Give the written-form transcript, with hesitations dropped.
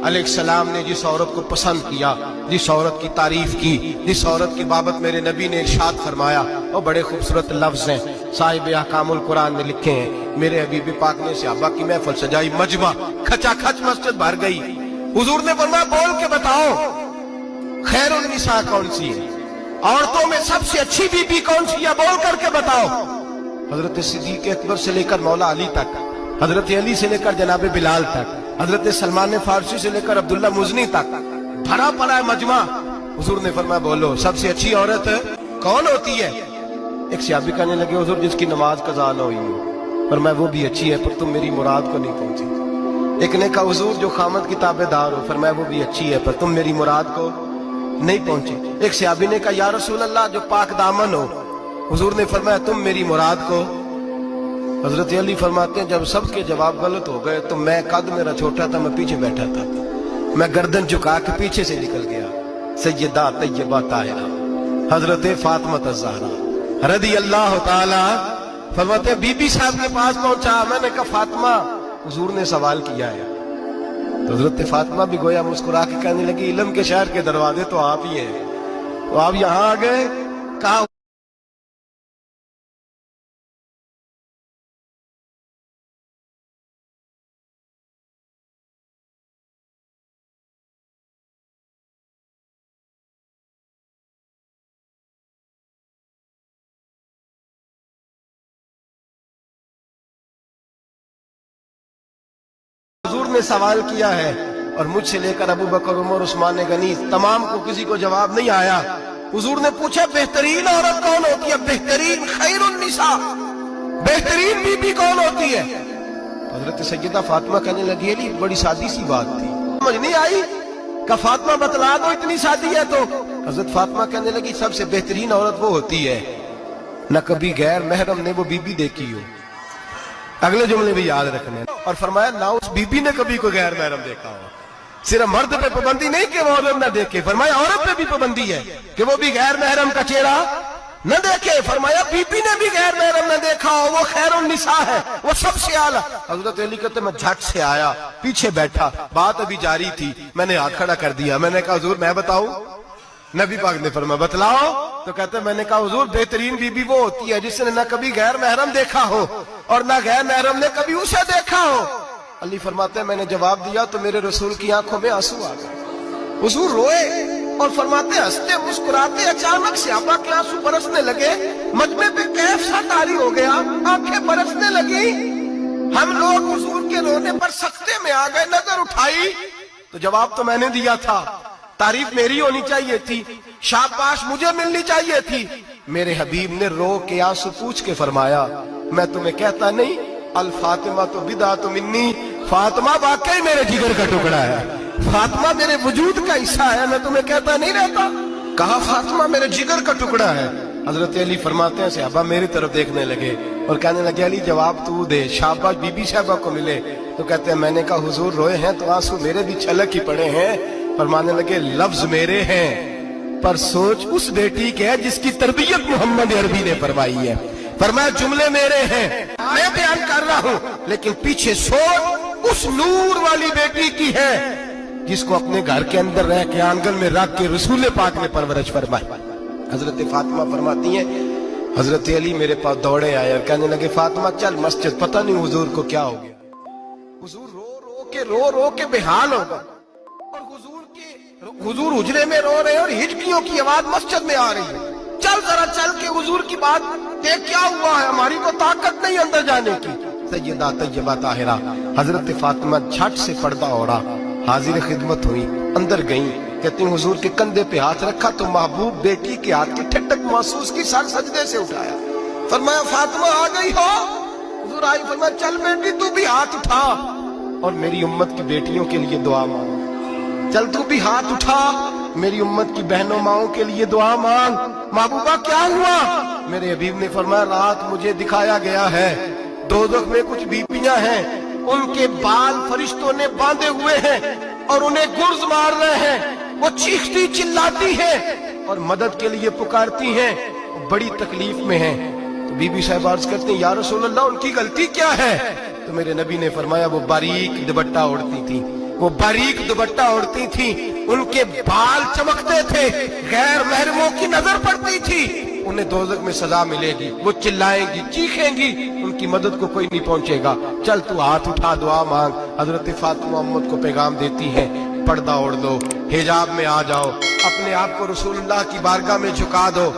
अलैहिस्सलाम ने जिस औरत को पसंद किया, जिस औरत की तारीफ की, जिस औरत की बाबत मेरे नबी ने इरशाद फरमाया, और बड़े खूबसूरत लफ्ज हैं, साहिब अहकामुल कुरान ने लिखे हैं। मेरे हबीब पाक ने सहाबा की महफिल सजाई, मजमा खचाखच मस्जिद भर गई। हुजूर ने फरमाया बोल के बताओ खैरुन निसा कौन सी है, औरतों में सबसे अच्छी बीबी कौन सी है, बोल करके बताओ। हजरत सिद्दीक अकबर से लेकर मौला अली तक, हजरत अली से लेकर जनाब बिलाल तक, हजरत सलमान फारसी से लेकर अब्दुल्ला मुजनी तक भरा पड़ा है मजमा। हुजूर ने फरमाया बोलो सबसे अच्छी औरत कौन होती है। एक सहाबी कहने लगे हुजूर जिसकी नमाज कज़ा न हुई हो, फरमाया वो भी अच्छी है पर तुम मेरी मुराद को नहीं पहुंची। एक ने कहा हुजूर जो खामद की ताबेदार हो, फरमाया वो भी अच्छी है पर तुम मेरी मुराद को नहीं पहुंचे। एक सहाबी ने कहा या रसूल अल्लाह जो पाक दामन हो, हुजूर ने फरमाया तुम मेरी मुराद को। हजरत अली फरमाते हैं जब सबके जवाब गलत हो गए तो मैं, कद मेरा छोटा था, मैं पीछे बैठा था, मैं गर्दन झुका के पीछे से निकल गया। सैयदा तैयबा ताहिरा हजरत फातिमा ज़हरा रज़ी अल्लाह ताला फरमाते बीबी साहब के पास पहुंचा। मैंने कहा फातिमा हुजूर ने सवाल किया है। तो हजरत फातिमा भी गोया मुस्कुरा के कहने लगी इल्म के शहर के दरवाजे तो आप ही हैं, तो आप यहाँ आ गए। कहा हुजूर ने सवाल किया है और मुझसे लेकर अबू बकर, उमर, उस्मान गनी तमाम को किसी को जवाब नहीं आया। हुजूर ने पूछा बेहतरीन औरत कौन होती है, बेहतरीन खैरुन निसा, बेहतरीन बीबी कौन होती है। हजरत सैयदा फातिमा कहने लगी अली बड़ी सादी सी बात थी, समझ नहीं आई। का फातिमा बतला दो इतनी सादी है तो। हजरत फातिमा कहने लगी सबसे बेहतरीन औरत वो होती है न कभी गैर महरम ने वो बीबी देखी हो। अगले जुमले भी याद रखने। और फरमाया ना उस बीबी ने कभी कोई गैर महरम देखा हो। सिर्फ मर्द पे पाबंदी नहीं कि वो औरत न देखे, फरमाया औरत पे भी पाबंदी है कि वो भी गैर महरम का चेहरा न देखे। फरमाया बीबी ने भी गैर महरम न देखा हो, वो खैरुन निसा है, वो सबसे आला। हजरत अली कहते मैं झट से आया, पीछे बैठा, बात अभी जारी थी, मैंने हाथ खड़ा कर दिया। मैंने कहा हुजूर मैं बताऊं। नबी पाक ने फरमाया बतलाओ। तो कहते मैंने कहा हुजूर बेहतरीन बीबी वो होती है जिसने न कभी गैर महरम देखा हो और न गैर महरम ने कभी उसे देखा हो। अली फरमाते हैं मैंने जवाब दिया तो मेरे रसूल की आंखों में आंसू आ गए। हुजूर रोए और फरमाते हंसते मुस्कुराते अचानक से सहाबा के आंसू बरसने लगे। मजमे पे कैफ सा तारी हो गया, आंखें बरसने लगी। हम लोग हुजूर के रोने पर सख्ते में आ गए। नजर उठाई तो जवाब तो मैंने दिया था, तारीफ मेरी होनी चाहिए थी, शाबाश मुझे मिलनी चाहिए थी। मेरे हबीब ने रो के आंसू पूछ के फरमाया मैं तुम्हें कहता नहीं अल फातिमा तो बिदा तो मिन्नी, फातिमा वाकई मेरे जिगर का टुकड़ा है, फातिमा मेरे वजूद का हिस्सा है, मैं तुम्हें कहता नहीं रहता। कहा फातिमा मेरे जिगर का टुकड़ा है। हजरत अली फरमाते हैं सहाबा मेरी तरफ देखने लगे और कहने लगे अली जवाब तू दे, शाबाश बीबी साहबा को मिले। तो कहते हैं मैंने कहा हुजूर रोए हैं तो आंसू मेरे भी छलक ही पड़े हैं। फरमाने लगे लफ्ज मेरे हैं पर सोच उस बेटी के है जिसकी तरबियत मोहम्मद अरबी ने फरमाई है। फरमाया जुमले मेरे हैं मैं बयान कर रहा हूं लेकिन पीछे सोच उस नूर वाली बेटी की है जिसको अपने घर के अंदर रह के आंगन में रख के रसूल पाक ने परवरिश फरमाई। हजरत फातिमा फरमाती है हजरत अली मेरे पास दौड़े आए और कहने लगे फातिमा चल मस्जिद, पता नहीं हुजूर को क्या हो गया। हुजूर रो रो के बेहाल हो गए और हुजूर हुजरे में रो रहे और हिचकियों की आवाज मस्जिद में आ रही है। चल जरा चल के हुजूर की बात देख क्या हुआ है, हमारी को ताकत नहीं अंदर जाने की। सैयदा तैयबा ताहिरा हजरत फातिमा झट से पर्दा ओढ़ा, हाजिर खिदमत हुई, अंदर गई। कहती हुजूर के कंधे पे हाथ रखा तो महबूब बेटी के हाथ की ठंडक महसूस की, सर सजदे से उठाया। फरमाया फातिमा आ गई हो। हुजूर आई। फरमाया चल बेटी तू भी हाथ उठा और मेरी उम्मत की बेटियों के लिए दुआ मांग। चल तू भी हाथ उठा मेरी उम्मत की बहनों माओं के लिए दुआ मांग। महबूबा क्या हुआ? मेरे हबीब ने फरमाया रात मुझे दिखाया गया है दोज़ख में कुछ बीबियां हैं, उनके बाल फरिश्तों ने बांधे हुए हैं और उन्हें गुर्ज मार रहे हैं। वो चीखती चिल्लाती हैं और मदद के लिए पुकारती हैं, बड़ी तकलीफ में हैं। तो बीबी साहब अर्ज करते हैं या रसूल अल्लाह उनकी गलती क्या है? तो मेरे नबी ने फरमाया वो बारीक दुपट्टा ओढ़ती थी, وہ باریک دوپٹہ اوڑھتی تھی، ان کے بال چمکتے تھے، غیر محرموں کی نظر پڑتی تھی، انہیں دوزخ میں سزا ملے گی، وہ چلائیں گی، چیخیں گی، ان کی مدد کو کوئی نہیں پہنچے گا۔ چل تو ہاتھ اٹھا دعا مانگ۔ حضرت فاطمہ امت کو پیغام دیتی ہے، پردہ اوڑھ دو، حجاب میں آ جاؤ، اپنے آپ کو رسول اللہ کی بارگاہ میں جھکا دو۔